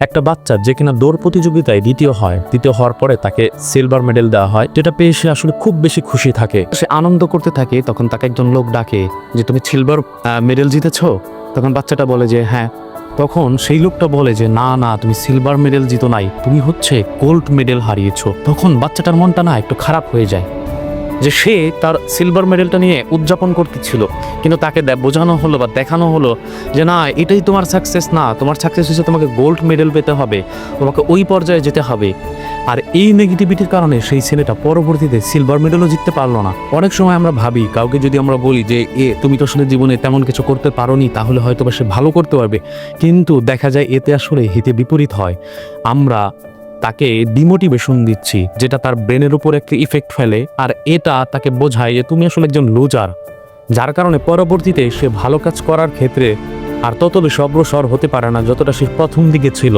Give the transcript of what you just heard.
একটা বাচ্চা যে কিনা দৌড় প্রতিযোগিতায় দ্বিতীয় হওয়ার পরে তাকে সিলভার মেডেল দেওয়া হয়, যেটা পেয়ে সে আসলে খুব বেশি খুশি থাকে, সে আনন্দ করতে থাকে। তখন তাকে একজন লোক ডাকে যে তুমি সিলভার মেডেল জিতেছো। তখন বাচ্চাটা বলে যে হ্যাঁ। তখন সেই লোকটা বলে যে না না, তুমি সিলভার মেডেল জিতো নাই, তুমি হচ্ছে গোল্ড মেডেল হারিয়েছো। তখন বাচ্চাটার মনটা না একটু খারাপ হয়ে যায় যে সে তার সিলভার মেডেলটা নিয়ে উদযাপন করতেছিল, কিন্তু তাকে বোঝানো হলো বা দেখানো হলো যে না, এটাই তোমার সাকসেস না, তোমার সাকসেস হচ্ছে তোমাকে গোল্ড মেডেল পেতে হবে, তোমাকে ওই পর্যায়ে যেতে হবে। আর এই নেগেটিভিটির কারণে সেই ছেলেটা পরবর্তীতে সিলভার মেডেলও জিততে পারলো না। অনেক সময় আমরা ভাবি কাউকে যদি আমরা বলি যে তুমি তো আসলে জীবনে তেমন কিছু করতে পারোনি, তাহলে হয়তো বা সে ভালো করতে পারবে, কিন্তু দেখা যায় এতে আসলে হিতে বিপরীত হয়। আমরা তাকে ডিমোটিভেশন দিচ্ছি, যেটা তার ব্রেনের উপর একটা ইফেক্ট ফেলে, আর এটা তাকে বোঝায় যে তুমি আসলে একজন লুজার, যার কারণে পরবর্তীতে সে ভালো কাজ করার ক্ষেত্রে আর তত বেশি অগ্রসর হতে পারে না যতটা সে প্রথম দিকে ছিল।